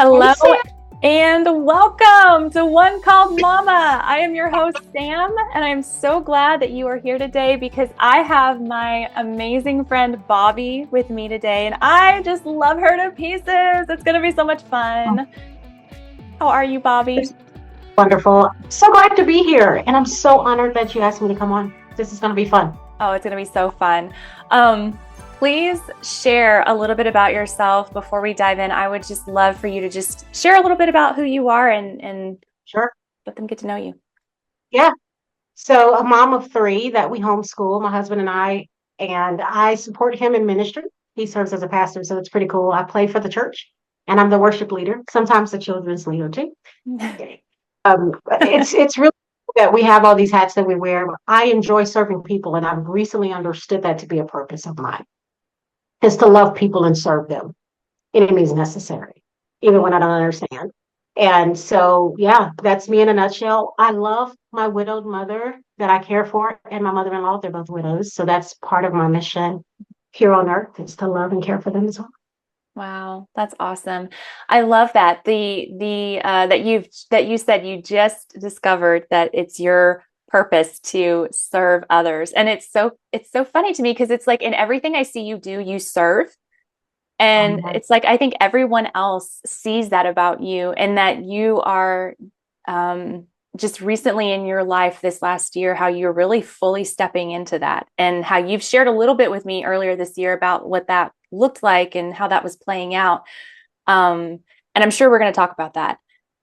Hey, Hello Sam. and welcome to One Called Mama. I am your host, Sam, and I'm so glad that you are here today because I have my amazing friend Bobbie with me today, and I just love her to pieces. It's going to be so much fun. How are you, Bobbie? It's wonderful. So glad to be here. And I'm so honored that you asked me to come on. This is going to be fun. Oh, it's going to be so fun. Um, Please share a little bit about yourself before we dive in. I would just love for you to just share a little bit about who you are and Sure. let them get to know you. Yeah. So, a mom of three that we homeschool, my husband and I support him in ministry. He serves as a pastor, so it's pretty cool. I play for the church and I'm the worship leader, sometimes the children's leader too. It's really cool that we have all these hats that we wear. I enjoy serving people, and I've recently understood that to be a purpose of mine is to love people and serve them. Any means necessary, even when I don't understand. And so, yeah, that's me in a nutshell. I love my widowed mother that I care for and my mother-in-law. They're both widows. So that's part of my mission here on earth is to love and care for them as well. Wow, that's awesome. I love that. That you said you just discovered that it's your purpose to serve others. And it's so funny to me because it's like in everything I see you do, you serve. And Um, it's like I think everyone else sees that about you and that you are just recently in your life this last year, how you're really fully stepping into that and how you've shared a little bit with me earlier this year about what that looked like and how that was playing out. And I'm sure we're going to talk about that.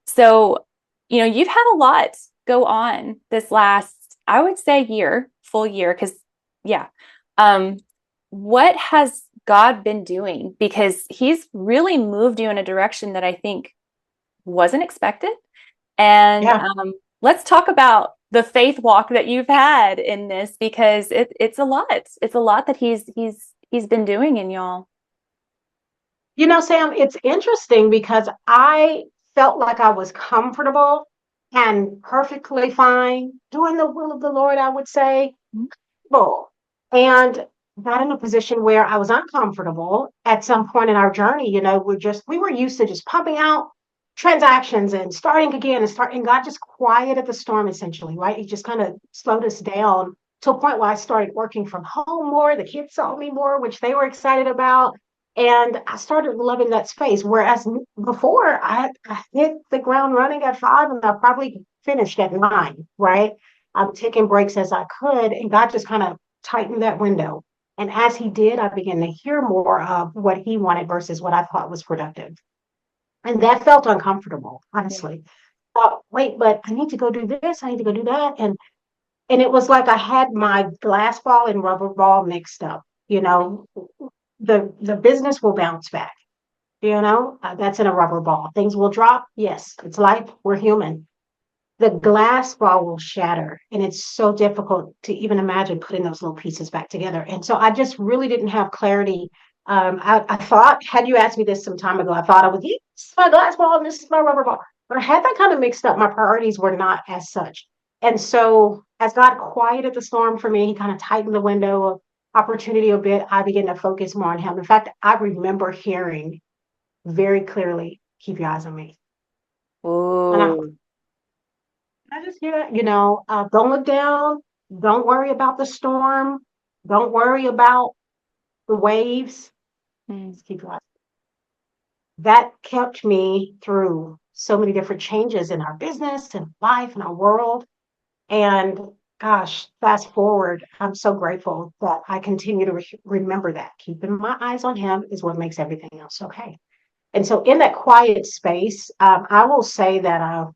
So, you've had a lot go on this last, I would say full year, because yeah. Um, what has God been doing? Because he's really moved you in a direction that I think wasn't expected. And yeah. let's talk about the faith walk that you've had in this because it's a lot. It's a lot that he's been doing in y'all. Sam, it's interesting because I felt like I was comfortable and perfectly fine doing the will of the Lord, I would say. Well, and got in a position where I was uncomfortable at some point in our journey. We were used to just pumping out transactions and starting again and God just quieted the storm essentially, right? He just kind of slowed us down to a point where I started working from home more. The kids saw me more, which they were excited about. And I started loving that space. Whereas before I hit the ground running at 5 and I probably finished at 9, right? I'm taking breaks as I could, and God just kind of tightened that window. And as He did, I began to hear more of what He wanted versus what I thought was productive. And that felt uncomfortable, Yeah. honestly. Wait, but I need to go do this, I need to go do that. And it was like I had my glass ball and rubber ball mixed up. The business will bounce back. That's in a rubber ball. Things will drop. Yes, it's life. We're human. The glass ball will shatter. And it's so difficult to even imagine putting those little pieces back together. And so I just really didn't have clarity. I thought, had you asked me this some time ago, I thought I was, this is my glass ball and this is my rubber ball. But I had that kind of mixed up. My priorities were not as such. And so as God quieted the storm for me, He kind of tightened the window of opportunity a bit. I began to focus more on Him. In fact, I remember hearing very clearly, keep your eyes on me. And Ooh. I just hear that, don't look down. Don't worry about the storm. Don't worry about the waves. Mm. Just keep your eyes. That kept me through so many different changes in our business and life and our world. And gosh, fast forward, I'm so grateful that I continue to remember that. Keeping my eyes on Him is what makes everything else okay. And so, in that quiet space, I will say that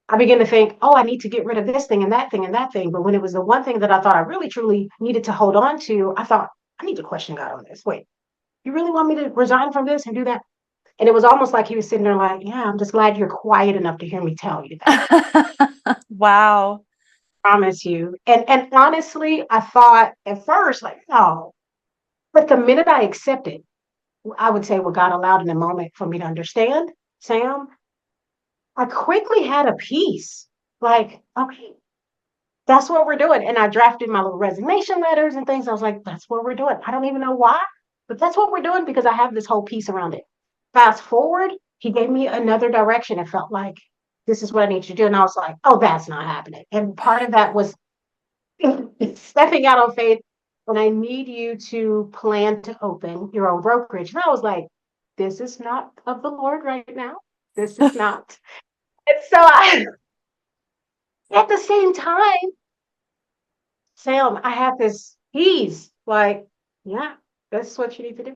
I began to think, oh, I need to get rid of this thing and that thing and that thing. But when it was the one thing that I thought I really truly needed to hold on to, I thought, I need to question God on this. Wait, you really want me to resign from this and do that? And it was almost like He was sitting there like, yeah, I'm just glad you're quiet enough to hear me tell you that. Wow. Promise you. And honestly, I thought at first, like, no. But the minute I accepted, I would say what God allowed in the moment for me to understand, Sam, I quickly had a peace. Like, okay, that's what we're doing. And I drafted my little resignation letters and things. I was like, that's what we're doing. I don't even know why, but that's what we're doing because I have this whole piece around it. Fast forward, he gave me another direction. It felt like this is what I need to do. And I was like, oh, that's not happening. And part of that was stepping out on faith when I need you to plan to open your own brokerage. And I was like, this is not of the Lord right now. This is not. And so I, at the same time, Sam, I have this ease, like, yeah, that's what you need to do.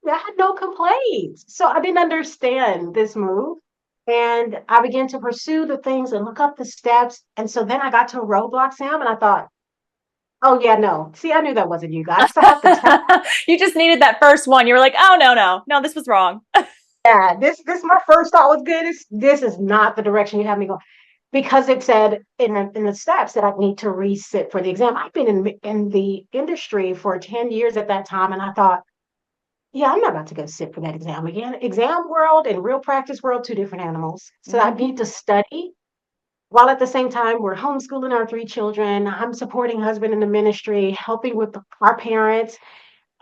I had no complaints. So I didn't understand this move. And I began to pursue the things and look up the steps. And so then I got to a roadblock, Sam, and I thought, oh, yeah, no. See, I knew that wasn't you, God, because I have to tell. You just needed that first one. You were like, oh, no, no, no, this was wrong. Yeah, this my first thought was good. This is not the direction you have me go. Because it said in the steps that I need to resit for the exam. I've been in the industry for 10 years at that time, and I thought, yeah, I'm not about to go sit for that exam again. Exam world and real practice world, two different animals. So I need to study while at the same time we're homeschooling our three children. I'm supporting husband in the ministry, helping with our parents.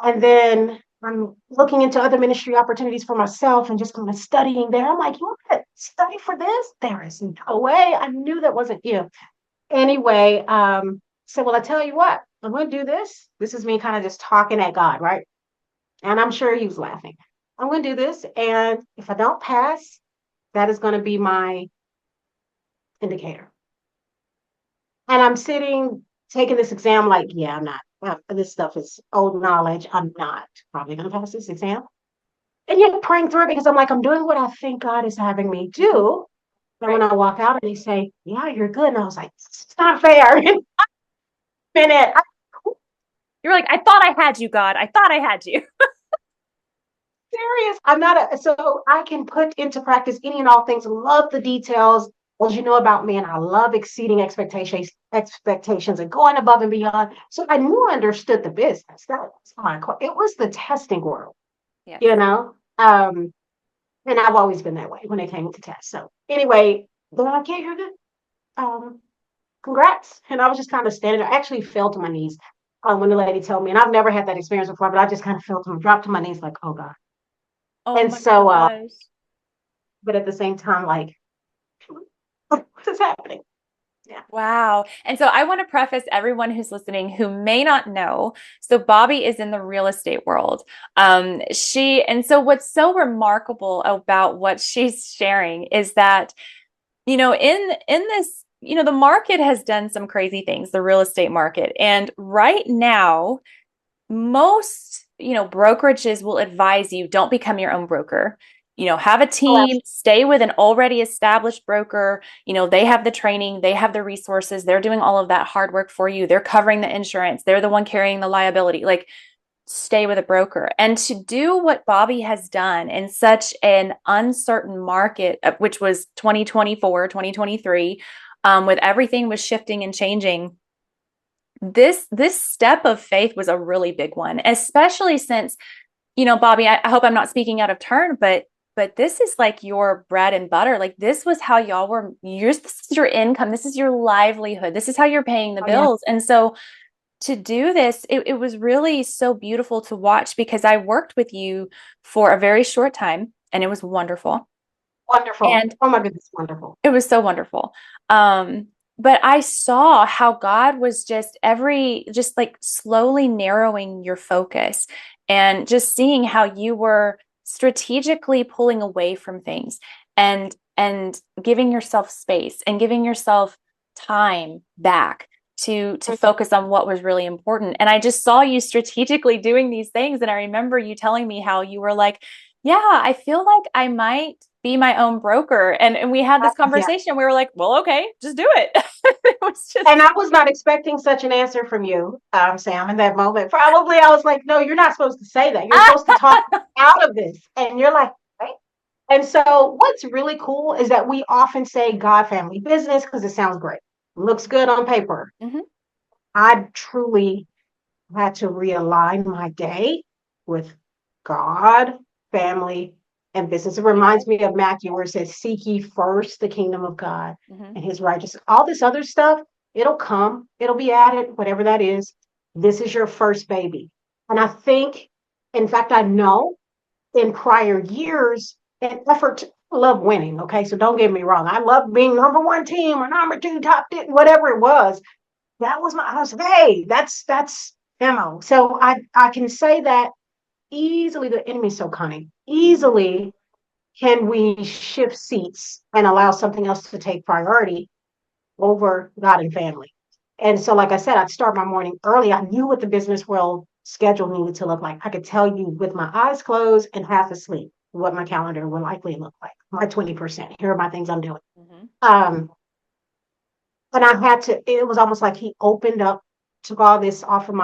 And then I'm looking into other ministry opportunities for myself and just kind of studying there. I'm like, you want to study for this? There is no way. I knew that wasn't you. Anyway, so well, I tell you what, I'm going to do this. This is me kind of just talking at God, right? And I'm sure he was laughing. I'm going to do this. And if I don't pass, that is going to be my indicator. And I'm sitting, taking this exam like, yeah, I'm not. This stuff is old knowledge. I'm not probably going to pass this exam. And yet praying through it because I'm like, I'm doing what I think God is having me do. And when I walk out and they say, yeah, you're good. And I was like, it's not fair. Minute. You're like, I thought I had you, God. I thought I had you. Serious. I'm not so I can put into practice any and all things, love the details. As you know about me, and I love exceeding expectations and going above and beyond. So I knew I understood the business. That was my core. It was the testing world, Yes. you know. And I've always been that way when it came to tests. So anyway, they're like, yeah, you're good. Congrats. And I was just kind of standing there. I actually fell to my knees when the lady told me, and I've never had that experience before, but I just kind of fell to dropped to my knees, like, oh God. Oh And my so, gosh. but at the same time, like, what is happening? Yeah. Wow. And so I want to preface everyone who's listening who may not know. So Bobbie is in the real estate world. And so what's so remarkable about what she's sharing is that, in this, the market has done some crazy things, the real estate market. And right now, most, brokerages will advise you don't become your own broker. Have a team, stay with an already established broker. They have the training, they have the resources, they're doing all of that hard work for you. They're covering the insurance, they're the one carrying the liability. Like, stay with a broker. And to do what Bobbie has done in such an uncertain market, which was 2024, 2023, with everything was shifting and changing, this step of faith was a really big one, especially since, Bobbie, I hope I'm not speaking out of turn, but this is like your bread and butter. Like, this was how y'all were, this is your income, this is your livelihood, this is how you're paying the bills. Yeah. And so to do this, it was really so beautiful to watch, because I worked with you for a very short time and it was wonderful. Wonderful. And oh my goodness, wonderful. It was so wonderful. But I saw how God was just like slowly narrowing your focus, and just seeing how you were strategically pulling away from things and giving yourself space and giving yourself time back to focus on what was really important. And I just saw you strategically doing these things. And I remember you telling me how you were like, yeah, I feel like I might be my own broker. And we had this conversation. Yeah. We were like, well, okay, just do it. It was just... And I was not expecting such an answer from you, Sam, in that moment. Probably I was like, no, you're not supposed to say that. You're supposed to talk out of this. And you're like, right? And so what's really cool is that we often say God, family, business, because it sounds great. It looks good on paper. Mm-hmm. I truly had to realign my day with God, family, and business. It reminds me of Matthew, where it says, seek ye first the kingdom of God and his righteousness. All this other stuff, it'll come, it'll be added, whatever that is. This is your first baby. And I think, in fact, I know in prior years, an effort to love winning. Okay. So don't get me wrong. I love being number one team or number two top, whatever it was. That was I was like, hey, that's ammo. So I can say that easily the enemy's so cunning. Easily can we shift seats and allow something else to take priority over God and family. And so, like I said, I'd start my morning early. I knew what the business world schedule needed to look like. I could tell you with my eyes closed and half asleep what my calendar would likely look like. My 20%. Here are my things I'm doing. Mm-hmm. And I had to, it was almost like he opened up, took all this off of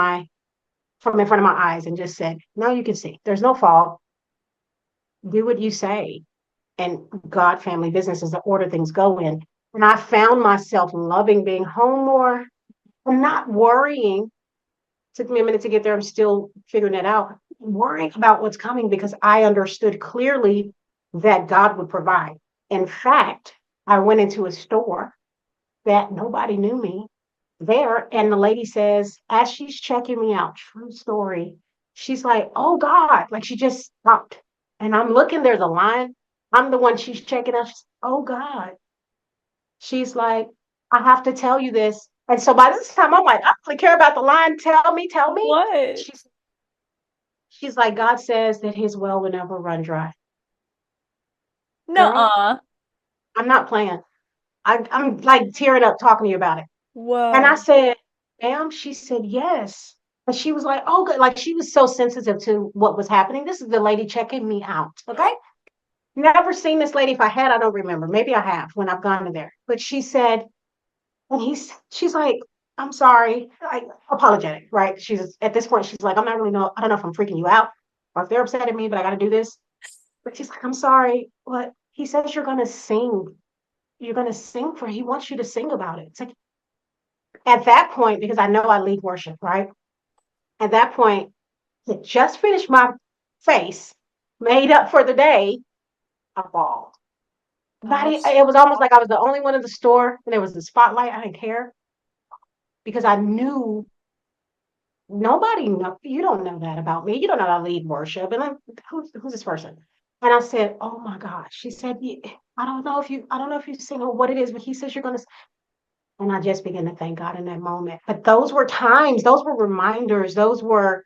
from in front of my eyes and just said, now you can see. There's no fall. Do what you say. And God, family, business is the order things go in. And I found myself loving being home more and not worrying. Took me a minute to get there. I'm still figuring it out. Worrying about what's coming because I understood clearly that God would provide. In fact, I went into a store that nobody knew me there. And the lady says, as she's checking me out, true story, she's like, oh God, like she just stopped. And I'm looking, there's a line. I'm the one she's checking out. She's, oh God. She's like, I have to tell you this. And so by this time, I'm like, I don't really care about the line. Tell me, tell me. What? She's like, God says that his well will never run dry. Girl, Nuh-uh. I'm not playing. I'm like tearing up talking to you about it. And I Whoa. said, ma'am, she said, yes. And she was like, oh, good. Like she was so sensitive to what was happening. This is the lady checking me out. Okay. Never seen this lady. If I had, I don't remember. Maybe I have when I've gone to there. But she said, and she's like, I'm sorry, like apologetic, right? She's at this point, she's like, I'm not really know, I don't know if I'm freaking you out or if they're upset at me, but I gotta do this. But she's like, I'm sorry, but he says you're gonna sing. You're gonna sing for he wants you to sing about it. It's like at that point, because I know I lead worship, right? At that point, he just finished my face, made up for the day, I bawled. Gosh. It was almost like I was the only one in the store and there was the spotlight. I didn't care because I knew nobody know you don't know that about me. You don't know I lead worship. And I'm who's this person? And I said, oh my gosh. She said, I don't know if you sing or what it is, but he says you're gonna and I just began to thank God in that moment. But those were times, those were reminders, those were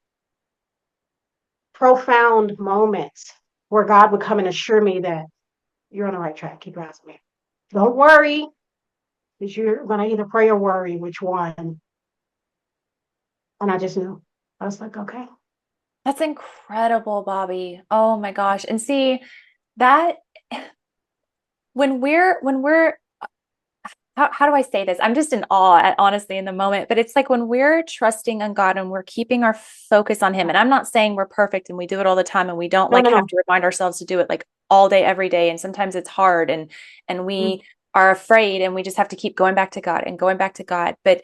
profound moments where God would come and assure me that you're on the right track. Keep your eyes on me. Don't worry, because you're gonna either pray or worry, which one. And I just knew. I was like, okay. That's incredible, Bobbie. Oh my gosh. And see that when we're how do I say this? I'm just in awe, honestly, in the moment. But it's like when we're trusting on God and we're keeping our focus on Him. And I'm not saying we're perfect and we do it all the time and we don't No, like no, have no. to remind ourselves to do it like all day, every day. And sometimes it's hard and Mm, we are afraid and we just have to keep going back to God and going back to God. But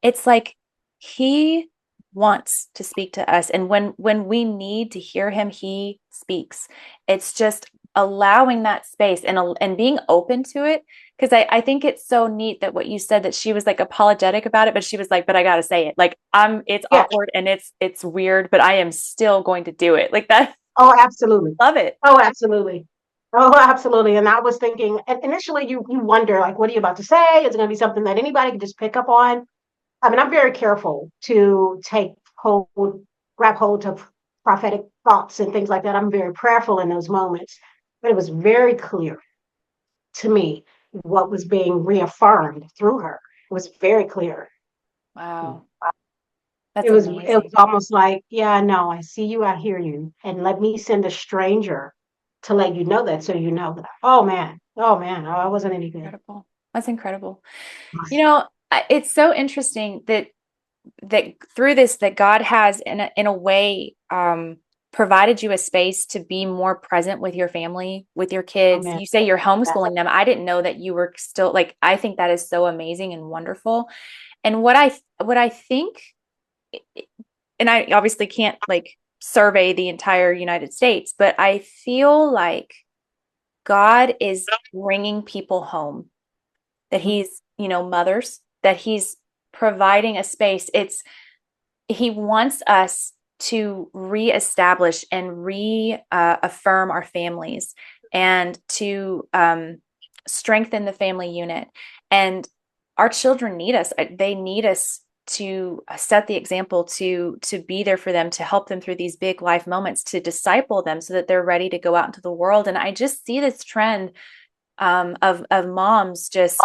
it's like He wants to speak to us. And when we need to hear Him, He speaks. It's just allowing that space and being open to it. Because I think it's so neat that what you said, that she was like apologetic about it, but she was like, but I gotta say it. Like it's yeah. awkward and it's weird, but I am still going to do it. Like that. Oh, absolutely. Love it. Oh, absolutely. Oh, absolutely. And I was thinking, and initially you wonder, like, what are you about to say? Is it going to be something that anybody can just pick up on? I mean, I'm very careful to grab hold of prophetic thoughts and things like that. I'm very prayerful in those moments. But it was very clear to me what was being reaffirmed through her. It was very clear. Wow. That's It was amazing. almost like, yeah, I know, I see you, I hear you, and let me send a stranger to let you know that, so you know that. Oh man, oh, I wasn't any good. Incredible. That's incredible. You know, it's so interesting that through this, that God has in a way provided you a space to be more present with your family, with your Oh kids. man, You say you're that, homeschooling them. I didn't know that you were still like, I think that is so amazing and wonderful. And what I think, and I obviously can't like survey the entire United States, but I feel like God is bringing people home, that mhm, He's, mothers, that He's providing a space. He wants us to reestablish and reaffirm our families. and to strengthen the family unit. And our children need us. They need us to set the example, to be there for them, to help them through these big life moments, to disciple them so that they're ready to go out into the world. And I just see this trend of moms just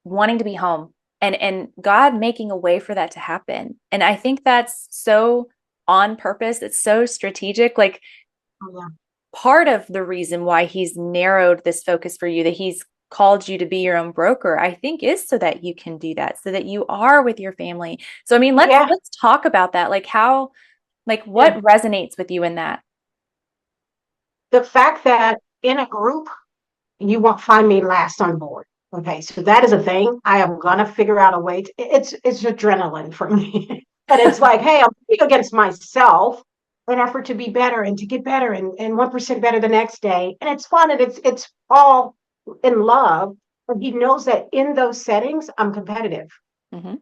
wanting to be home, and God making a way for that to happen. And I think that's so on purpose. It's so strategic. Like, part of the reason why he's narrowed this focus for you, that he's called you to be your own broker, I think, is so that you can do that, so that you are with your family. So, I mean, let's talk about that. Like, how, like, what resonates with you in that? The fact that in a group, you won't find me last on board. Okay, so that is a thing. I am gonna figure out a way to, it's adrenaline for me. But it's like, hey, I'm competing against myself in an effort to be better and to get better and 1% better the next day. And it's fun and it's all in love. But he knows that in those settings, I'm competitive. Mm-hmm.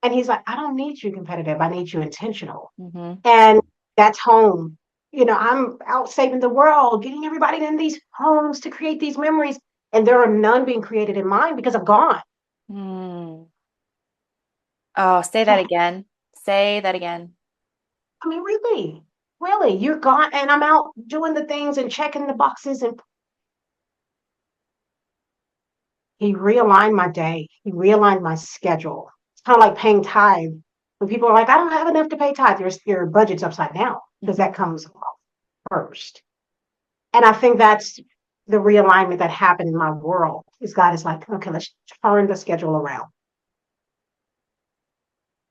And he's like, I don't need you competitive. I need you intentional. Mm-hmm. And that's home. You know, I'm out saving the world, getting everybody in these homes to create these memories. And there are none being created in mine because I'm gone. Mm. Oh, say that So, again. Say that again. I mean, really, really, you're gone. And I'm out doing the things and checking the boxes. And he realigned my day, he realigned my schedule. It's kind of like paying tithe. When people are like, I don't have enough to pay tithe, your budget's upside down because that comes first. And I think that's the realignment that happened in my world. Is God is like, okay, let's turn the schedule around.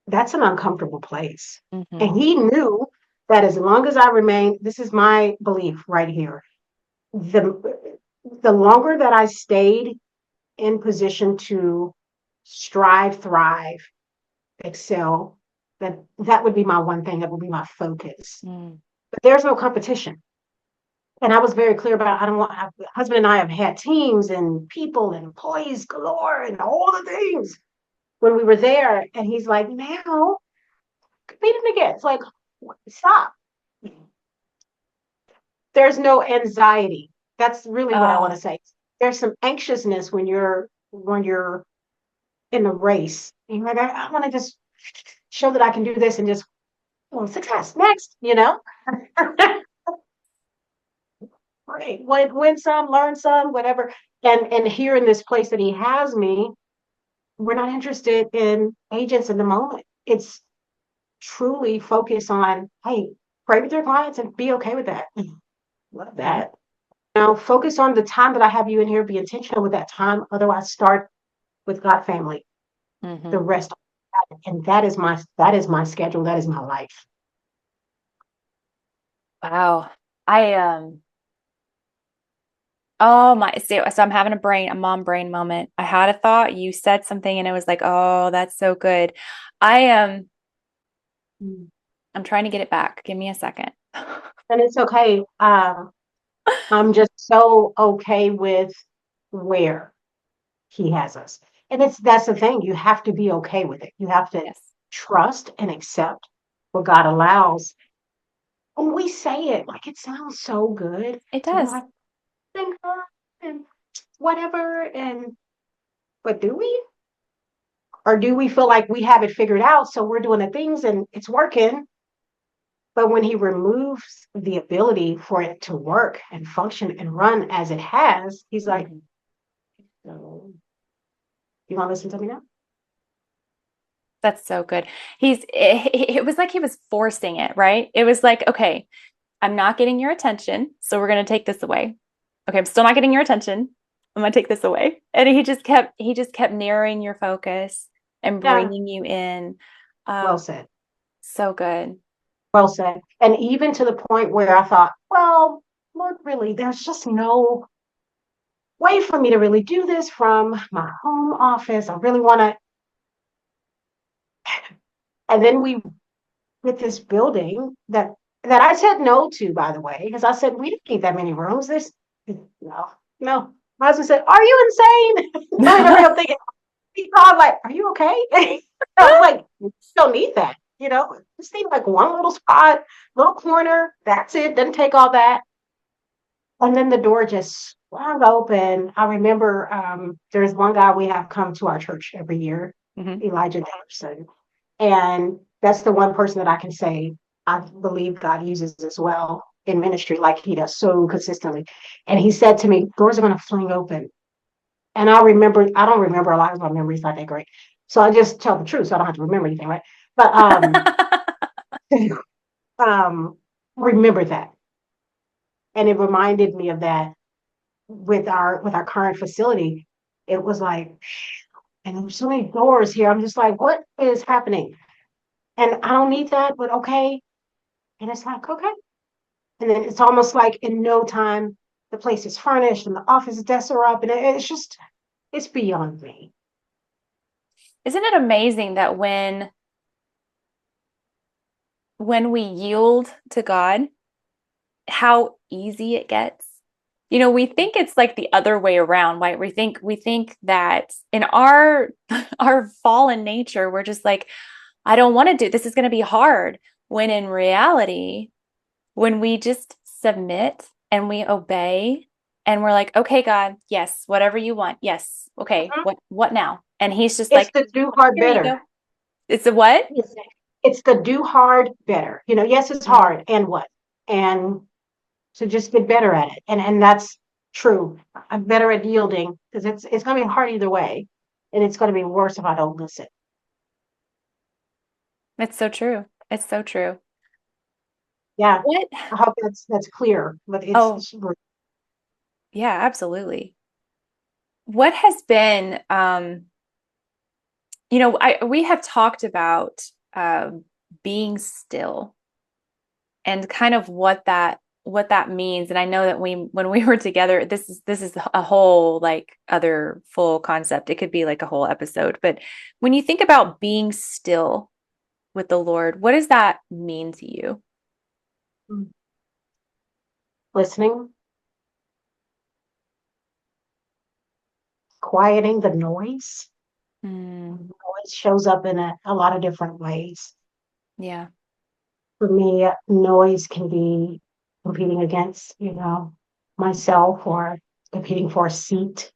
That's an uncomfortable place. Mm-hmm. And he knew that as long as I remained, this is my belief right here. The longer that I stayed in position to strive, thrive, excel, that would be my one thing, that would be my focus. Mm. But there's no competition. And I was very clear about, I don't want, husband and I have had teams and people and employees galore and all the things when we were there. And he's like, now competing again. It's like, stop. There's no anxiety. That's really what I want to say. There's some anxiousness when you're in a race. And you're like, I want to just show that I can do this and just, oh, success next, you know? Right. Win some, learn some, whatever. And here in this place that he has me, we're not interested in agents in the moment. It's truly focus on, hey, pray with your clients and be okay with that. Love that. Now focus on the time that I have you in here, be intentional with that time. Otherwise, start with God family. Mm-hmm. The rest. And that is my schedule. That is my life. Wow. Oh my, so I'm having a mom brain moment. I had a thought, you said something and it was like, oh, that's so good. I'm trying to get it back. Give me a second. And it's okay. I'm just so okay with where he has us. And that's the thing. You have to be okay with it. You have to trust and accept what God allows. When we say it, like it sounds so good. It does. Like, thank God and whatever. But do we? Or do we feel like we have it figured out? So we're doing the things and it's working. But when he removes the ability for it to work and function and run as it has, he's like, so, you want to listen to me now? That's so good. It was like he was forcing it, right? It was like, okay, I'm not getting your attention, so we're going to take this away. Okay, I'm still not getting your attention. I'm going to take this away. And he just kept narrowing your focus and bringing you in. Well said. So good. Well said. And even to the point where I thought, well, Lord, really, there's just no way for me to really do this from my home office. I really want to. And then we with this building that I said no to, by the way, because I said we don't need that many rooms. This no. My husband said, "Are you insane?" I'm thinking, I'm like, "Are you okay?" I was like, "We don't need that, you know. Just need like one little spot, little corner. That's it. Doesn't take all that." And then the door just swung open. I remember there's one guy we have come to our church every year, Hmm. Elijah Anderson. And that's the one person that I can say I believe God uses as well in ministry, like he does so consistently. And he said to me, doors are going to fling open. And I don't remember a lot of my memories not that great. So I just tell the truth. So I don't have to remember anything, right? But um, remember that. And it reminded me of that with our current facility. It was like, and there's so many doors here. I'm just like, what is happening? And I don't need that, but okay. And it's like, okay. And then it's almost like in no time, the place is furnished and the office desks are up. And it's just, it's beyond me. Isn't it amazing that when we yield to God, how easy it gets? You know, we think it's like the other way around, right? We think that in our our fallen nature, we're just like, I don't want to do this is going to be hard. When in reality, when we just submit and we obey and we're like, okay, God, yes, whatever you want. Yes. Okay. Mhm. What now? And he's just It's like, the do hard here you better. go. It's a what? It's, it's the do hard better. Yes, it's Mm, hard. And what? And so just get better at it. And that's true. I'm better at yielding because it's going to be hard either way. And it's going to be worse if I don't listen. it's so true. It's so true. Yeah. What? I hope that's clear, but Oh, yeah, absolutely. What has been, we have talked about being still and kind of what that means. And I know that when we were together, this is a whole like other full concept. It could be like a whole episode. But when you think about being still with the Lord, what does that mean to you? listening, quieting the noise. Mm, Noise shows up in a lot of different ways. yeah. For me, noise can be competing against, myself or competing for a seat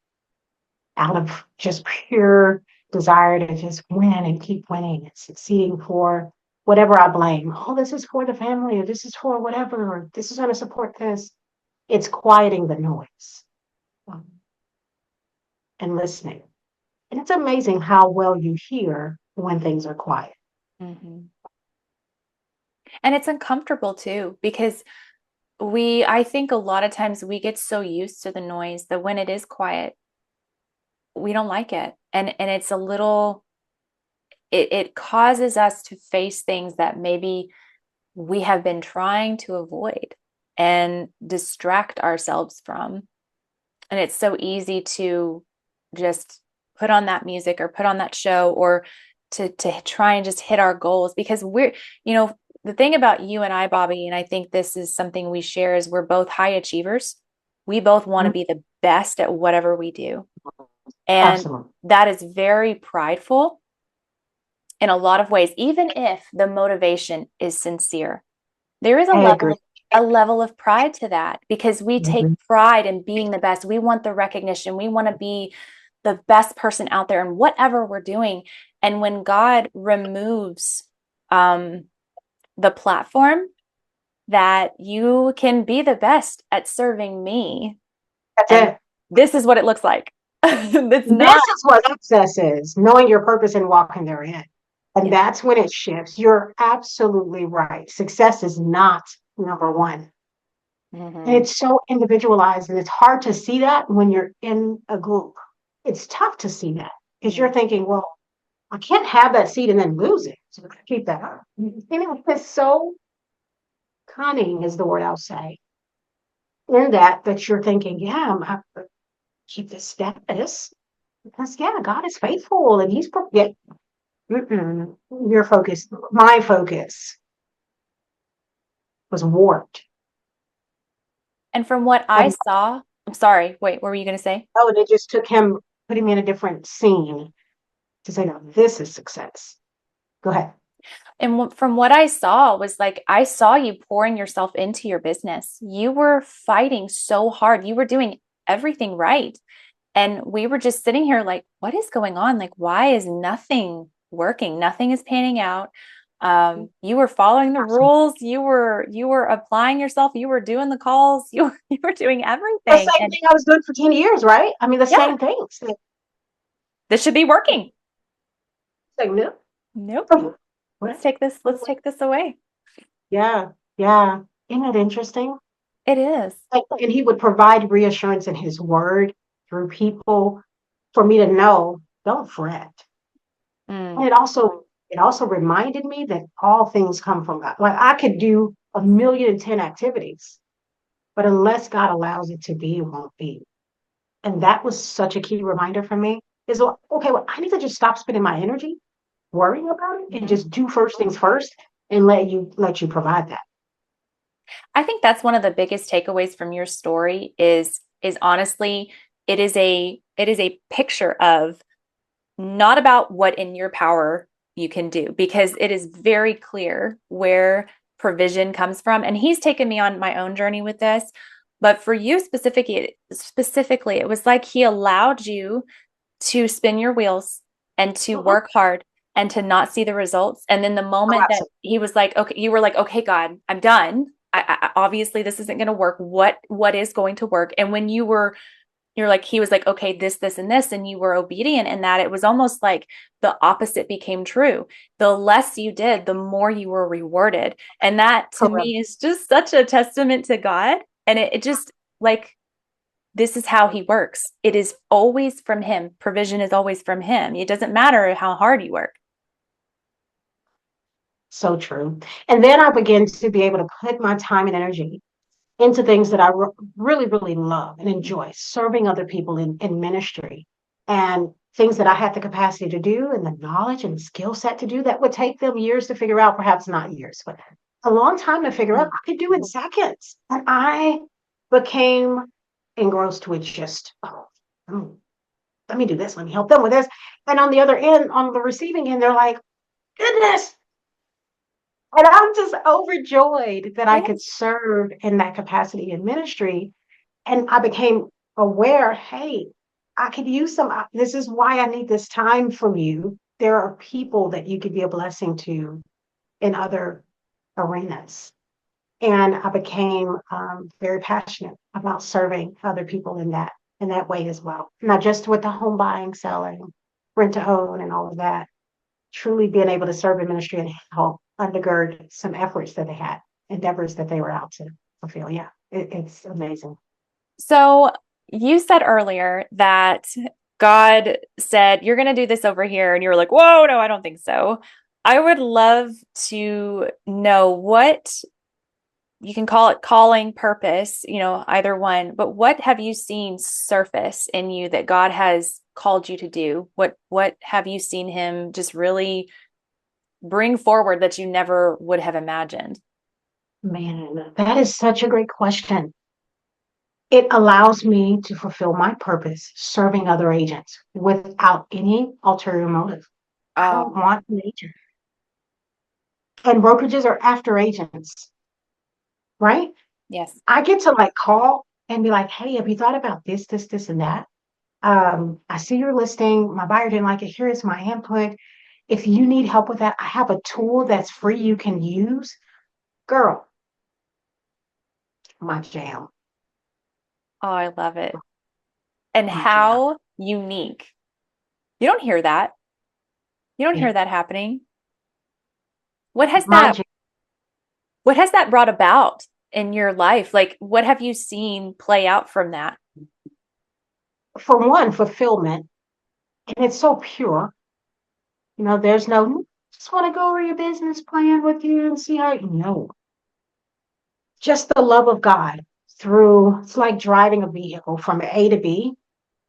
out of just pure desire to just win and keep winning and succeeding for whatever I blame. Oh, this is for the family, or this is for whatever, or this is going to support this. It's quieting the noise um, and listening. And it's amazing how well you hear when things are quiet. Hmm. And it's uncomfortable too, because I think a lot of times we get so used to the noise that when it is quiet, we don't like it. And it's a little, it causes us to face things that maybe we have been trying to avoid and distract ourselves from. And it's so easy to just put on that music or put on that show or to try and just hit our goals because the thing about you and I, Bobbie, and I think this is something we share is we're both high achievers. We both want to Mm, be the best at whatever we do. And absolutely. that is very prideful in a lot of ways, even if the motivation is sincere. There is I agree. a level of pride to that because we take Mhm. pride in being the best. We want the recognition. We want to be the best person out there in whatever we're doing. And when God removes um, the platform that you can be the best at serving me, That's and it. this is what it looks like. It's not. This is what access is, knowing your purpose and walking therein. And Yeah. that's when it shifts. You're absolutely right. Success is not number one. And Hmm. it's so individualized, and it's hard to see that when you're in a group. It's tough to see that because Yeah. you're thinking, well, I can't have that seat and then lose it. So keep that up. It's so cunning, is the word I'll say, in that you're thinking, yeah, I'm have to keep this status because, yeah, God is faithful and He's yeah, your focus, my focus was warped. And from what I And saw, I'm sorry, wait, what were you going to say? oh, and it just took him putting me in a different scene to say, no, this is success. Go ahead. And from what I saw was like, I saw you pouring yourself into your business. You were fighting so hard. You were doing everything right. And we were just sitting here like, what is going on? Like, why is nothing working? Nothing is panning out. You were following the rules. You were applying yourself. You were doing the calls. You were doing The everything. same And thing I was doing for 10 years, right? I mean, the yeah, same things. this should be working. Like, no. Nope. What? Let's take this away. Yeah, yeah. Isn't it interesting? It is. And he would provide reassurance in his word through people for me to know, don't fret. And Mm, it also reminded me that all things come from God. Like I could do 1,000,010 activities, but unless God allows it to be, it won't be. And that was such a key reminder for me is okay, well, I need to just stop spending my energy worrying about it and mhm. just do first things first and let you provide that. I think that's one of the biggest takeaways from your story is honestly, it is a picture of not about what in your power you can do, because it is very clear where provision comes from. And he's taken me on my own journey with this. But for you specifically, it was like he allowed you to spin your wheels and to Mhm. work hard and to not see the results. And then the Oh, moment that absolutely. he was like, okay, you were like, okay, God, I'm done. Obviously this isn't going to work. What is going to work? And when you're like, he was like, okay, this, and this, and you were obedient in that, it was almost like the opposite became true. The less you did, the more you were rewarded. And that to Correct. me is just such a testament to God. And it just like, this is how he works. It is always from him. Provision is always from him. It doesn't matter how hard you work. So true. And then I began to be able to put my time and energy into things that I really, really love and enjoy, serving other people in ministry and things that I had the capacity to do and the knowledge and skill set to do that would take them years to figure out, perhaps not years, but a long time to figure out. I could do in seconds. And I became engrossed with just, let me do this. Let me help them with this. And on the other end, on the receiving end, they're like, goodness, and I'm just overjoyed that I could Yes. serve in that capacity in ministry. And I became aware, hey, I could use some, this is why I need this time from you. There are people that you could be a blessing to in other arenas. And I became very passionate about serving other people in that way as well. Not just with the home buying, selling, rent to own, and all of that, truly being able to serve in ministry and help undergird some efforts that they had, endeavors that they were out to fulfill. Yeah, it's amazing. So you said earlier that God said, you're going to do this over here. And you were like, whoa, no, I don't think so. I would love to know what you can call it calling, purpose, either one, but what have you seen surface in you that God has called you to do? What have you seen him just really bring forward that you never would have imagined? Man, that is such a great question. It allows me to fulfill my purpose serving other agents without any ulterior motive. I don't Oh, want an agent. And brokerages are after agents, right? yes. I get to like call and be like, hey, have you thought about this, and that? I see your listing. My buyer didn't like it. Here is my input. If you need help with that, I have a tool that's free you can use. Girl, my jam, Oh, I love it. And my jam. how unique. You don't hear that. You don't Yeah, hear that happening. What has my that jam. what has that brought about in your life? Like what have you seen play out from that? For one, fulfillment. And it's so pure. There's no, just want to go over your business plan with you and see how you know. Just the love of God through, it's like driving a vehicle from A to B.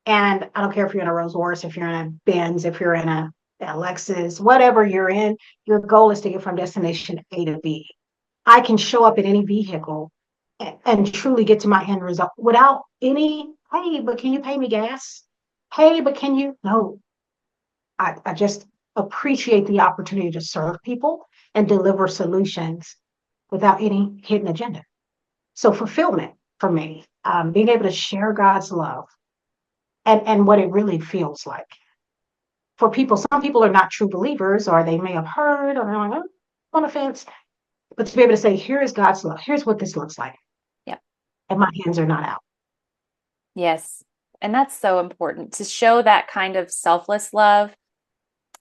And I don't care if you're in a Rolls Royce, if you're in a Benz, if you're in a Lexus, whatever you're in, your goal is to get from destination A to B. I can show up in any vehicle and truly get to my end result without any, hey, but can you pay me gas? Hey, but can you? No, I just appreciate the opportunity to serve people and deliver solutions without any hidden agenda. So fulfillment for me, being able to share God's love and what it really feels like. For people, some people are not true believers, or they may have heard, or they're like, oh, on offense. But to be able to say, here is God's love. Here's what this looks like. Yep. And my hands are not out. Yes. And that's so important to show that kind of selfless love.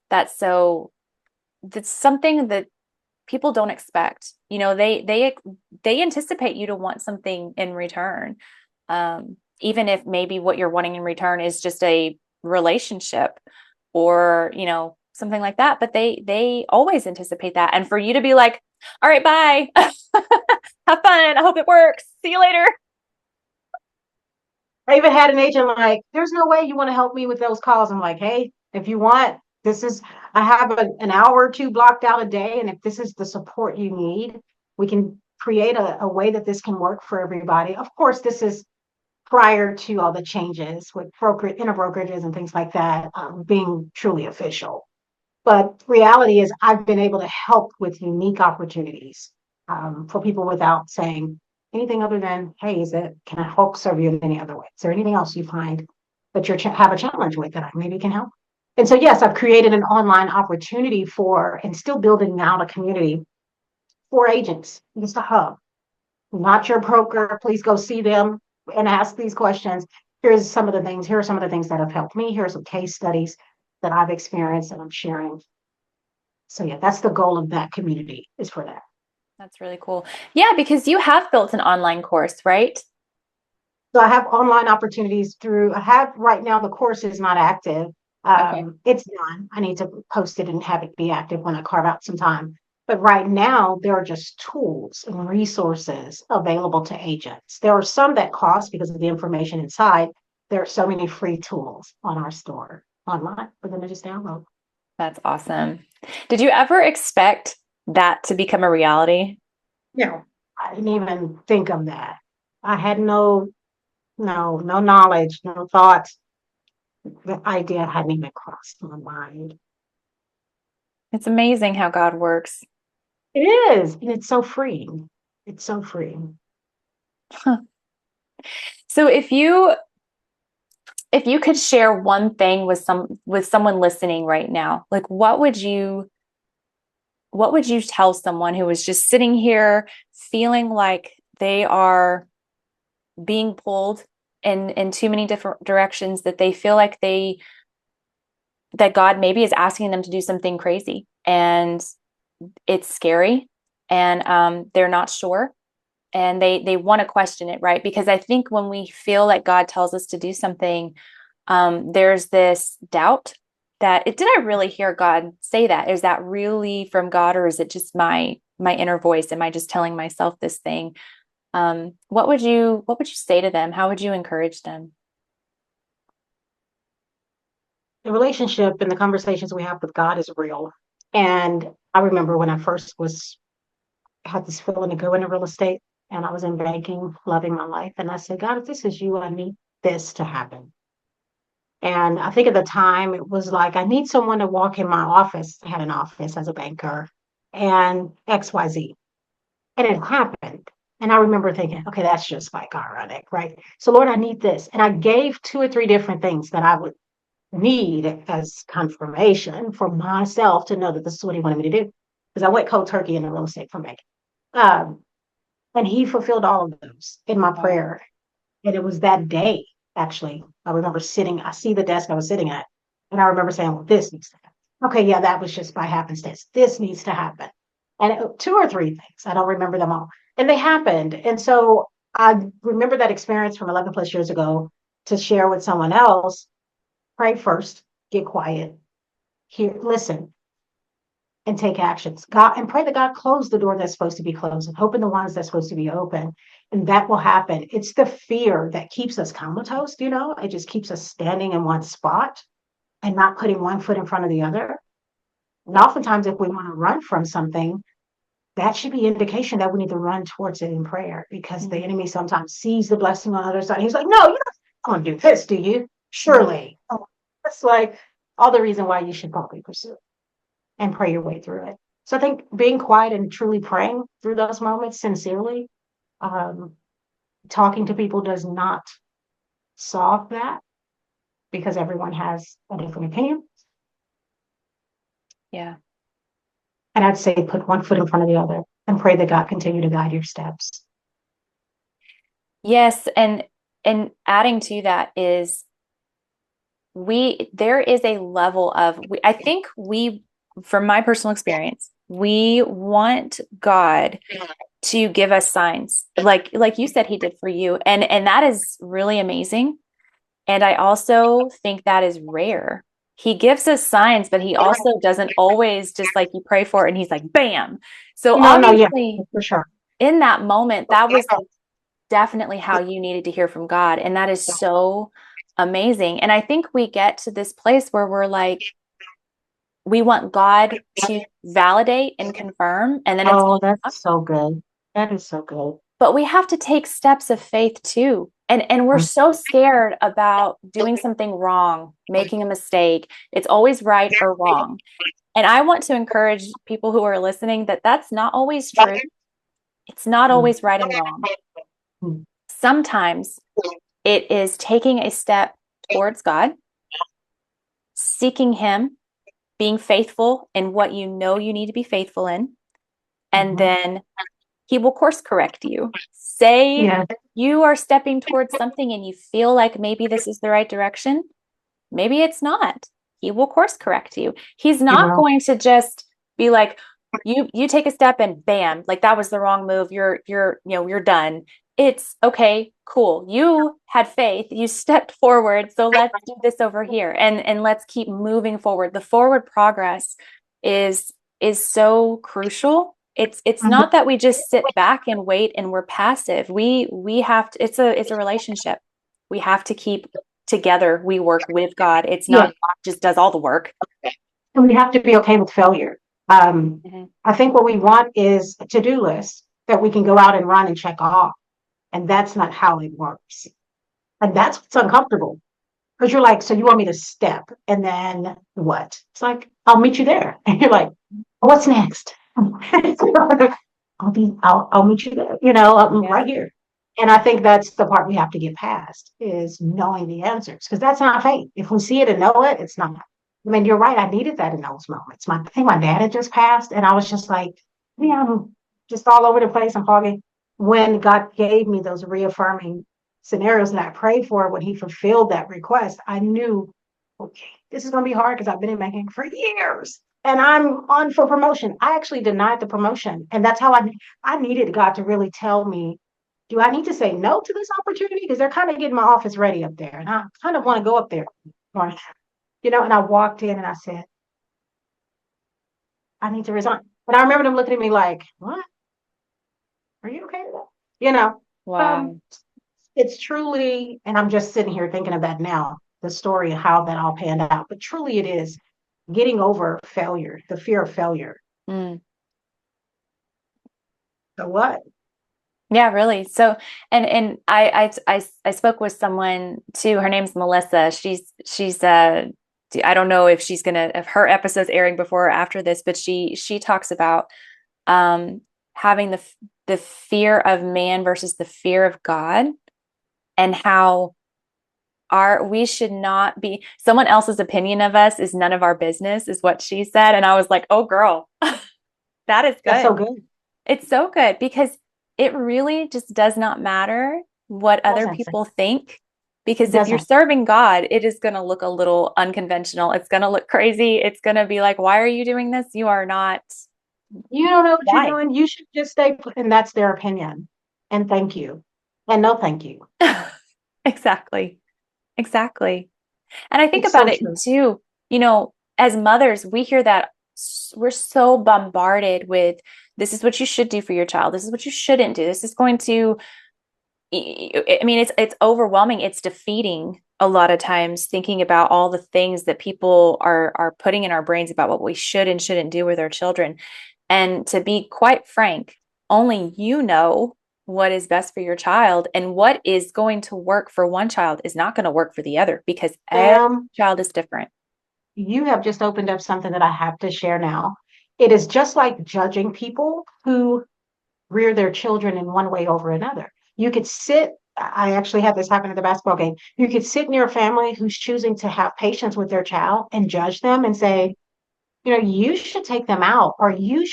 That's something that people don't expect. You know, they anticipate you to want something in return. Even if maybe what you're wanting in return is just a relationship or, you know, something like that, but they always anticipate that. And for you to be like, all right, bye. Have fun. I hope it works. See you later. I even had an agent like, there's no way you want to help me with those calls. I'm like, hey, if you want, I have an hour or two blocked out a day. And if this is the support you need, we can create a way that this can work for everybody. Of course, this is prior to all the changes with interbrokerages and things like that, being truly official. But reality is I've been able to help with unique opportunities for people without saying anything other than, hey, can I help serve you in any other way? Is there anything else you find that have a challenge with that I maybe can help? And so, yes, I've created an online opportunity and still building out a community for agents, just a hub. Not your broker. Please go see them and ask these questions. Here are some of the things that have helped me. Here are some case studies that I've experienced and I'm sharing. So yeah, that's the goal of that community, is for that. That's really cool. Yeah, because you have built an online course, right? So I have online opportunities right now, the course is not active. Okay. It's done. I need to post it and have it be active when I carve out some time. But right now, there are just tools and resources available to agents. There are some that cost because of the information inside. There are so many free tools on our store online for them to just download. That's awesome. Did you ever expect that to become a reality? No, I didn't even think of that. I had no knowledge, no thoughts. The idea hadn't even crossed my mind. It's amazing how God works. It is, and it's so freeing. It's so freeing. Huh. So if you could share one thing with someone listening right now, like what would you tell someone who is just sitting here feeling like they are being pulled in too many different directions, that they feel like that God maybe is asking them to do something crazy and it's scary and they're not sure and they want to question it, right? Because I think when we feel like God tells us to do something, there's this doubt that did I really hear God say that? Is that really from God, or is it just my inner voice? Am I just telling myself this thing? What would you say to them? How would you encourage them? The relationship and the conversations we have with God is real. And I remember when I first had this feeling to go into real estate, and I was in banking, loving my life. And I said, God, if this is you, I need this to happen. And I think at the time it was like, I need someone to walk in my office. I had an office as a banker and XYZ. And it happened. And I remember thinking, okay, that's just like ironic, right? So Lord, I need this. And I gave 2 or 3 different things that I would need as confirmation for myself to know that this is what he wanted me to do. Because I went cold turkey in the real estate from banking. And he fulfilled all of those in my prayer. And it was that day, actually. I remember I see the desk I was sitting at, and I remember saying, well, this needs to happen. Okay, yeah, that was just by happenstance. This needs to happen. And 2 or 3 things. I don't remember them all. And they happened. And so I remember that experience from 11 plus years ago to share with someone else. Pray first, get quiet, listen, and take actions. And pray that God close the door that's supposed to be closed and open the ones that's supposed to be open. And that will happen. It's the fear that keeps us comatose, it just keeps us standing in one spot and not putting one foot in front of the other. And oftentimes, if we want to run from something, that should be indication that we need to run towards it in prayer, because the enemy sometimes sees the blessing on the other side. He's like, no, you're not going to do this, do you? Surely. That's like all the reason why you should probably pursue it. and pray your way through it. So I think being quiet and truly praying through those moments sincerely, um, talking to people does not solve that because everyone has a different opinion. Yeah. And I'd say put one foot in front of the other and pray that God continue to guide your steps. Yes, and adding to that is there is a level of I think from my personal experience, we want God to give us signs like you said he did for you, and that is really amazing. And I also think that is rare. He gives us signs, but he also doesn't always just like you pray for it and he's like bam. So No, yeah, obviously for sure. in that moment that was definitely how you needed to hear from God. And that is so amazing. And I think we get to this place where we're like, we want God to validate and confirm, and then it's Oh, all that's enough. so good. That is so good. But we have to take steps of faith too. And we're so scared about doing something wrong, making a mistake. It's always right or wrong. And I want to encourage people who are listening that that's not always true. It's not always right and wrong. Sometimes it is taking a step towards God, seeking Him, being faithful in what you know you need to be faithful in, and then He will course correct you. Say you are stepping towards something and you feel like maybe this is the right direction. Maybe it's not. He will course correct you. He's not going to just be like, you take a step and bam, like that was the wrong move. You're done. It's okay, cool. You had faith, you stepped forward. So let's do this over here and let's keep moving forward. The forward progress is so crucial. It's not that we just sit back and wait and we're passive. We have to, it's a relationship. We have to keep together. We work with God. It's not God just does all the work. And we have to be okay with failure. I think what we want is a to-do list that we can go out and run and check off. And that's not how it works. And that's what's uncomfortable. Because you're like, so you want me to step and then what? It's like, I'll meet you there. And you're like, what's next? I'll meet you there, right here. And I think that's the part we have to get past is knowing the answers, because that's not faith. If we see it and know it, it's not. I mean, you're right. I needed that in those moments. I think my dad had just passed, and I was just like, yeah, I'm just all over the place. I'm foggy. When God gave me those reaffirming scenarios that I prayed for, when He fulfilled that request, I knew, okay, this is going to be hard because I've been in banking for years. And I'm on for promotion. I actually denied the promotion. And that's how I needed God to really tell me, do I need to say no to this opportunity? Because they're kind of getting my office ready up there. And I kind of want to go up there. And I walked in and I said, I need to resign. But I remember them looking at me like, what? Are you okay with that? Wow. It's truly, and I'm just sitting here thinking of that now, the story of how that all panned out. But truly it is getting over failure, the fear of failure. So what? Yeah, really. So, and I spoke with someone too. Her name's Melissa. She's I don't know if if her episode's airing before or after this, but she talks about having the fear of man versus the fear of God, and how we should not be, someone else's opinion of us is none of our business, is what she said. And I was like, oh girl, that is good. That's so good. It's so good, because it really just does not matter what other people think, because if you're serving God, it is going to look a little unconventional. It's going to look crazy. It's going to be like, why are you doing this? You are not. You don't know what you're doing. You should just stay put. And that's their opinion. And thank you. And no, thank you. Exactly. And I think about it too, as mothers, we hear that we're so bombarded with, this is what you should do for your child. This is what you shouldn't do. This is going to, I mean, it's overwhelming. It's defeating a lot of times, thinking about all the things that people are putting in our brains about what we should and shouldn't do with our children. And to be quite frank, only you know what is best for your child, and what is going to work for one child is not going to work for the other, because every child is different. you have just opened up something that I have to share now. It is just like judging people who rear their children in one way over another. You could sit, I actually had this happen at the basketball game. You could sit near a family who's choosing to have patience with their child and judge them and say, you should take them out, or you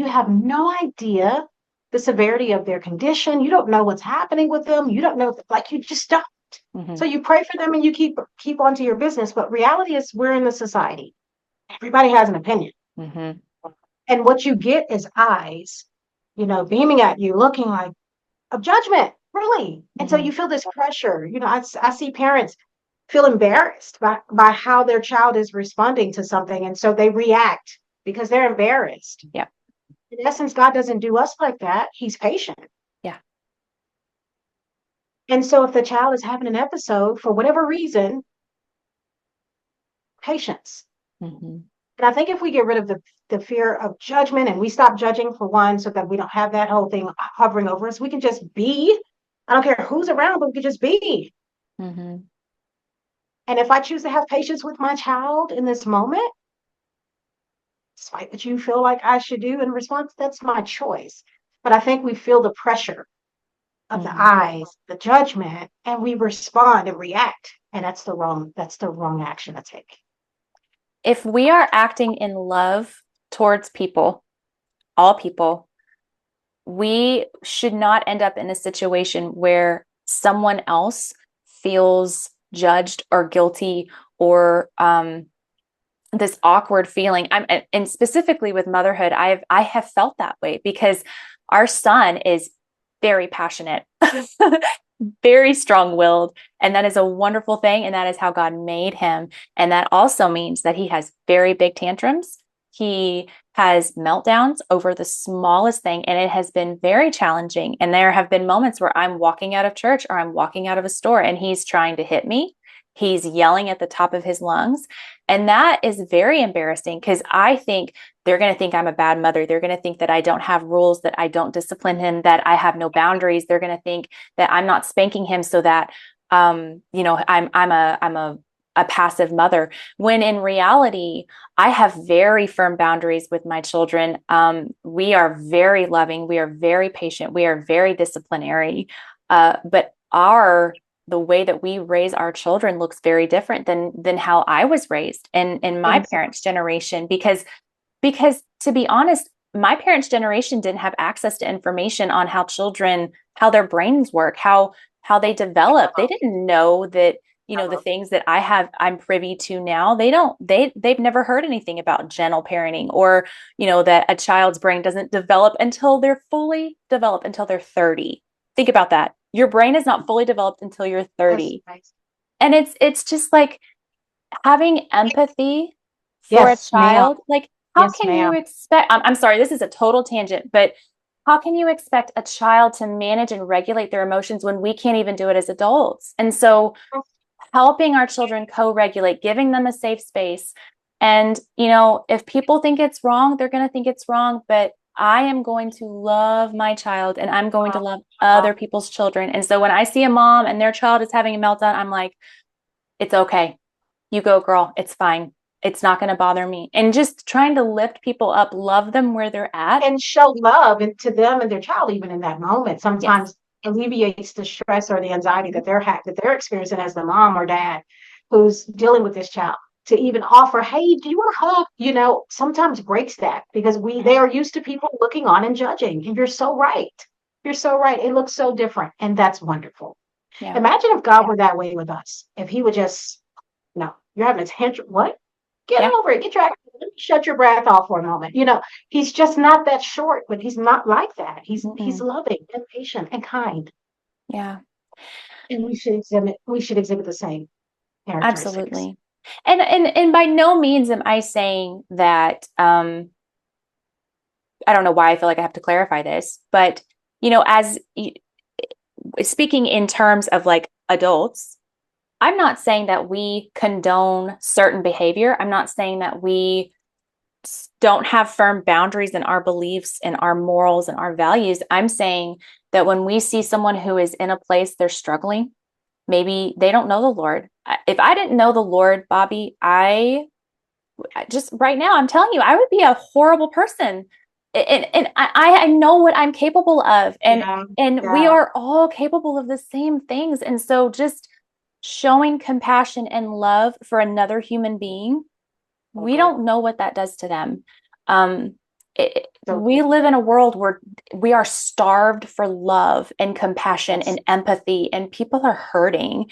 have no idea the severity of their condition. You don't know what's happening with them. You don't know, like you just don't. Mm-hmm. So you pray for them and you keep on to your business. But reality is we're in the society. Everybody has an opinion. Mm-hmm. And what you get is eyes, beaming at you, looking like of judgment, really. And so Mm-hmm. you feel this pressure. I see parents feel embarrassed by how their child is responding to something. And so they react because they're embarrassed. Yeah. In essence, God doesn't do us like that. He's patient. Yeah. And so if the child is having an episode for whatever reason, patience. Mm-hmm. And I think if we get rid of the fear of judgment and we stop judging for one, so that we don't have that whole thing hovering over us, we can just be. I don't care who's around, but we can just be. Mm-hmm. And if I choose to have patience with my child in this moment, despite what you feel like I should do in response, that's my choice. But I think we feel the pressure of the eyes, the judgment, and we respond and react. And that's the wrong action to take. If we are acting in love towards people, all people, we should not end up in a situation where someone else feels judged or guilty or this awkward feeling. And specifically with motherhood, I have felt that way because our son is very passionate, very strong-willed, and that is a wonderful thing. And that is how God made him. And that also means that he has very big tantrums. He has meltdowns over the smallest thing, and it has been very challenging. And there have been moments where I'm walking out of church or I'm walking out of a store and he's trying to hit me. He's yelling at the top of his lungs. And that is very embarrassing because I think they're going to think I'm a bad mother. They're going to think that I don't have rules, that I don't discipline him, that I have no boundaries. They're going to think that I'm not spanking him so that, I'm a passive mother, when in reality, I have very firm boundaries with my children. We are very loving. We are very patient. We are very disciplinary. But the way that we raise our children looks very different than how I was raised in my parents' generation, because to be honest, my parents' generation didn't have access to information on how their brains work, how they develop. They didn't know that, the things that I'm privy to now. They've never heard anything about gentle parenting, or, that a child's brain doesn't develop until they're fully developed until they're 30. Think about that. Your brain is not fully developed until you're 30. Nice. And it's just like having empathy for a child. Like, how can you expect, I'm sorry, this is a total tangent, but how can you expect a child to manage and regulate their emotions when we can't even do it as adults? And so helping our children co-regulate, giving them a safe space. And, if people think it's wrong, they're going to think it's wrong, but I am going to love my child and I'm going to love other people's children. And so when I see a mom and their child is having a meltdown, I'm like, it's okay. You go, girl. It's fine. It's not going to bother me. And just trying to lift people up, love them where they're at. And show love to them and their child, even in that moment. Sometimes alleviates the stress or the anxiety that they're experiencing as the mom or dad who's dealing with this child. To even offer, hey, do you want a hug? Sometimes breaks that because they are used to people looking on and judging. And you're so right. You're so right. It looks so different. And that's wonderful. Yeah. Imagine if God were that way with us. If he would just, no, you're having a tantrum. What? Get over it. Get your act. Let me shut your breath off for a moment. He's just not that short, but he's not like that. He's loving and patient and kind. Yeah. And we should exhibit the same characteristics. Absolutely. And by no means am I saying that, I don't know why I feel like I have to clarify this, but, as speaking in terms of like adults, I'm not saying that we condone certain behavior. I'm not saying that we don't have firm boundaries in our beliefs and our morals and our values. I'm saying that when we see someone who is in a place they're struggling, maybe they don't know the Lord. If I didn't know the Lord, Bobbie, I just right now, I'm telling you, I would be a horrible person. And I know what I'm capable of. Yeah. And we Yeah. are all capable of the same things. And so just showing compassion and love for another human being, So we good. don't know what that does to them. So We good. live in a world where we are starved for love and compassion Yes. and empathy, and people are hurting.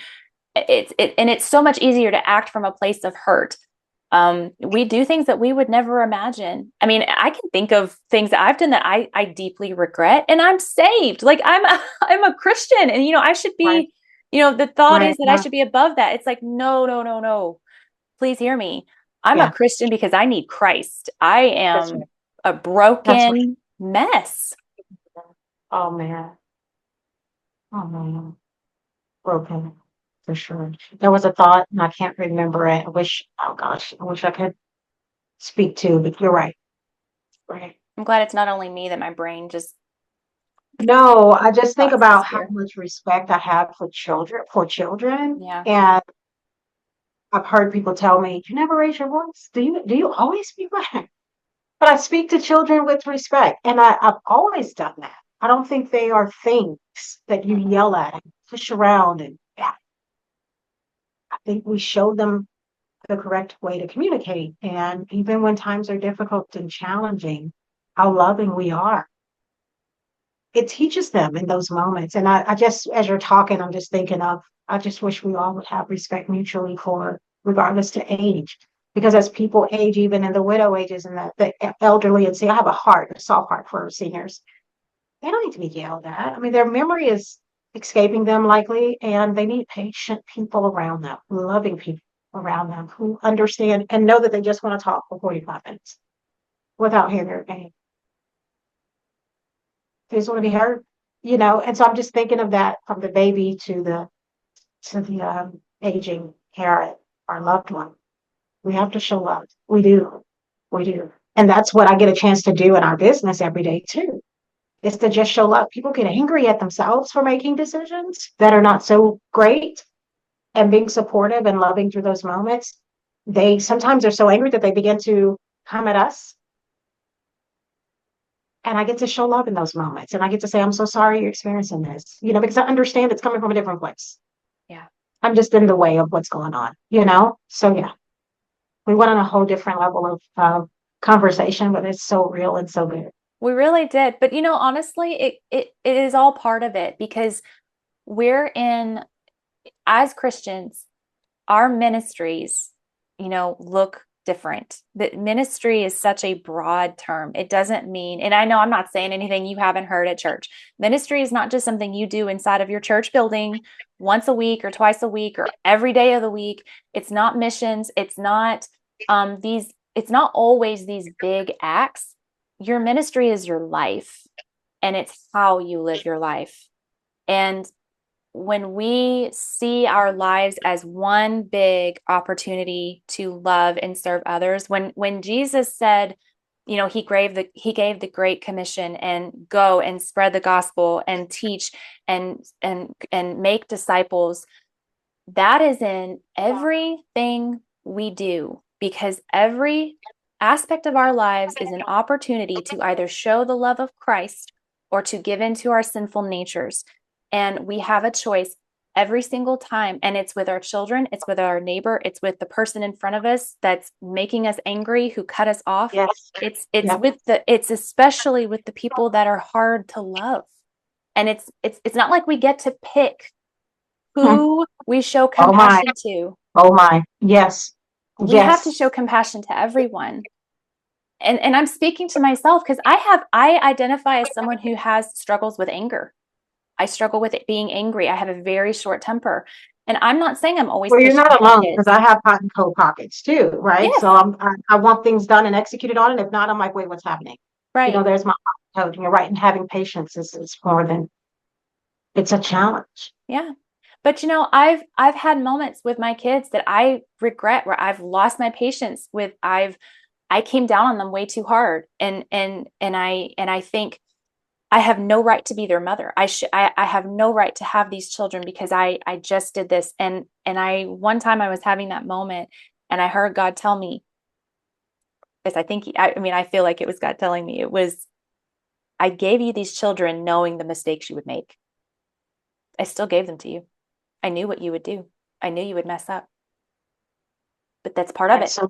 And it's so much easier to act from a place of hurt. We do things that we would never imagine. I mean, I can think of things that I've done that I deeply regret, and I'm saved. Like I'm a Christian, and I should Right. be, the thought Right. is that I No, should be above that. It's like, no, no, no, no. Please hear me. I'm a yeah. Christian because I need Christ. I That's am right. a That's right. broken mess. Oh man. Oh man. Broken for sure. There was a thought, and I can't remember it. I wish, oh gosh, I wish I could speak to, but you're right. Right. I'm glad it's not only me that my brain just No, I just think processes about how here. much respect I have for children. Yeah. And I've heard people tell me, you never raise your voice. Do you always speak like that? But I speak to children with respect. And I've always done that. I don't think they are things that you yell at and push around. And yeah, I think we show them the correct way to communicate. And even when times are difficult and challenging, how loving we are. It teaches them in those moments. And I just, as you're talking, I'm just thinking of, I just wish we all would have respect mutually for, regardless to age. Because as people age, even in the widow ages and the elderly, and see, I have a soft heart for seniors. They don't need to be yelled at. I mean, their memory is escaping them likely, and they need patient people around them, loving people around them who understand and know that they just want to talk for 45 minutes without hearing their name. They just want to be heard. And so I'm just thinking of that from the baby to the aging parent, our loved one. We have to show love. We do. We do. And that's what I get a chance to do in our business every day too, is to just show love. People get angry at themselves for making decisions that are not so great, and being supportive and loving through those moments. They sometimes are so angry that they begin to come at us. And I get to show love in those moments. And I get to say, I'm so sorry you're experiencing this, because I understand it's coming from a different place. Yeah. I'm just in the way of what's going on. So yeah, we went on a whole different level of conversation, but it's so real and so good. We really did. But honestly, it is all part of it because we're in, as Christians, our ministries, look different. The ministry is such a broad term. It doesn't mean, and I know I'm not saying anything you haven't heard at church. Ministry is not just something you do inside of your church building once a week or twice a week or every day of the week. It's not missions. It's not always these big acts. Your ministry is your life, and it's how you live your life. And when we see our lives as one big opportunity to love and serve others, when Jesus said, he gave the great commission and go and spread the gospel and teach and make disciples, that is in everything we do, because every aspect of our lives is an opportunity to either show the love of Christ or to give into our sinful natures. And we have a choice every single time. And it's with our children, it's with our neighbor, it's with the person in front of us that's making us angry, who cut us off. Yes. It's Yeah. it's especially with the people that are hard to love. And it's not like we get to pick Hmm. who we show Oh my. compassion to. Oh my. Yes. We have to Yes. show compassion to everyone. And I'm speaking to myself because I identify as someone who has struggles with anger. I struggle with it being angry. I have a very short temper. And I'm not saying I'm always Well, you're patient not with my alone, because kids. I have hot and cold pockets too, right? Yes, So I want things done and executed on, and if not, I'm like, wait, what's happening? right. There's my hot code, and you're right. And having patience is more than, it's a challenge. Yeah. But I've had moments with my kids that I regret, where I've lost my patience with. I came down on them way too hard. And I think I have no right to be their mother. I have no right to have these children because I just did this. And I one time I was having that moment, and I heard God tell me, purpose. I mean, I feel like it was God telling me, I gave you these children knowing the mistakes you would make. I still gave them to you. I knew what you would do. I knew you would mess up, but that's part of it. So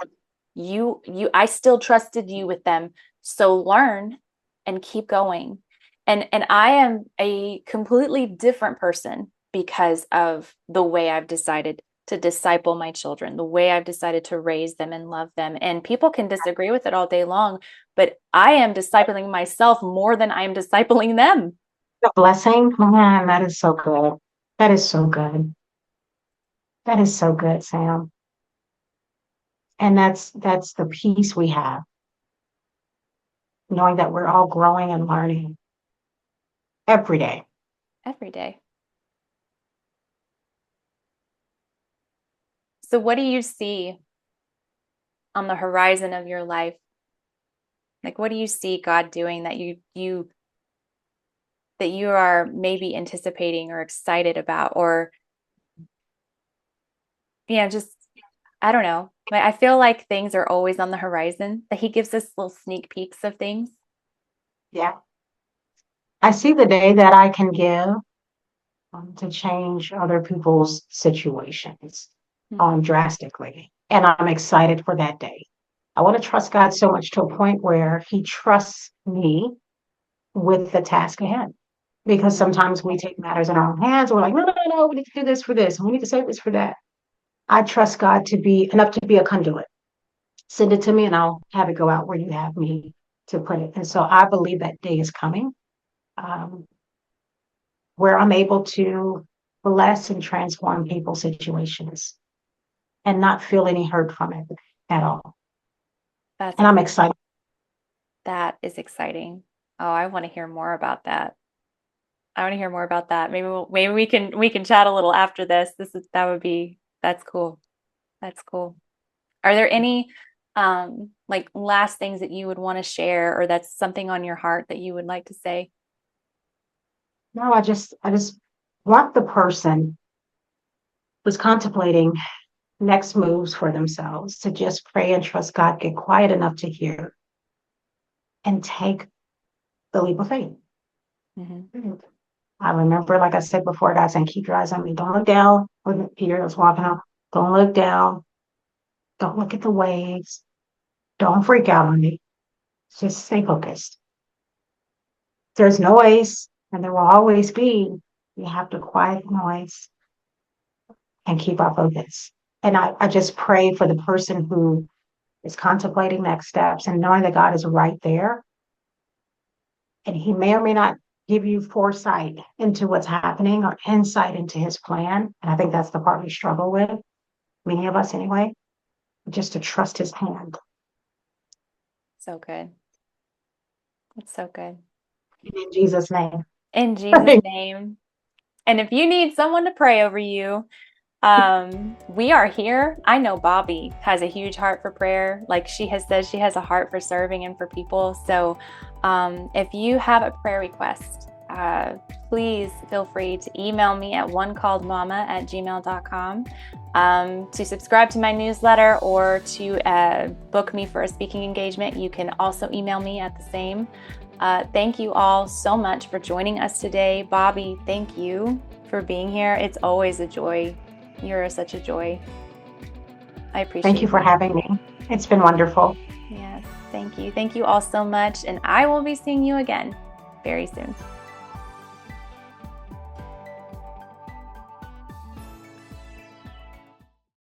I still trusted you with them. So learn and keep going. And I am a completely different person because of the way I've decided to disciple my children, the way I've decided to raise them and love them. And people can disagree with it all day long, but I am discipling myself more than I am discipling them. a blessing. Man, that is so good. That is so good. That is so good, Sam. And that's the peace we have, knowing that we're all growing and learning every day. Every day. So what do you see on the horizon of your life? Like, what do you see God doing that you are maybe anticipating or excited about, or just, I don't know. I feel like things are always on the horizon, that he gives us little sneak peeks of things. Yeah. I see the day that I can give to change other people's situations drastically. And I'm excited for that day. I want to trust God so much to a point where he trusts me with the task ahead. Because sometimes we take matters in our own hands. We're like, no, no, no, no, we need to do this for this. And we need to save this for that. I trust God to be enough to be a conduit. Send it to me and I'll have it go out where you have me to put it. And so I believe that day is coming. Where I'm able to bless and transform people's situations and not feel any hurt from it at all. And I'm excited. That is exciting. Oh, I want to hear more about that. Maybe we can chat a little after this. That's cool. That's cool. Are there any like last things that you would want to share, or that's something on your heart that you would like to say? No, I just want the person who's contemplating next moves for themselves to just pray and trust God, get quiet enough to hear, and take the leap of faith. Mm-hmm. I remember, like I said before, God saying, keep your eyes on me. Don't look down. When Peter was walking up, don't look down. Don't look at the waves. Don't freak out on me. Just stay focused. There's noise, and there will always be. You have to quiet the noise and keep our focus. And I just pray for the person who is contemplating next steps and knowing that God is right there. And he may or may not give you foresight into what's happening or insight into his plan. And I think that's the part we struggle with, many of us anyway, just to trust his hand. So good. It's so good. In Jesus' name. In Jesus' name. And if you need someone to pray over you, we are here. I know Bobbie has a huge heart for prayer. Like she has said, she has a heart for serving and for people. So if you have a prayer request, please feel free to email me at onecalledmama@gmail.com, to subscribe to my newsletter or to book me for a speaking engagement. You can also email me at the same. Thank you all so much for joining us today. Bobbie, thank you for being here. It's always a joy. You're such a joy. I appreciate it. Thank you for having me. It's been wonderful. Yes, thank you. Thank you all so much. And I will be seeing you again very soon.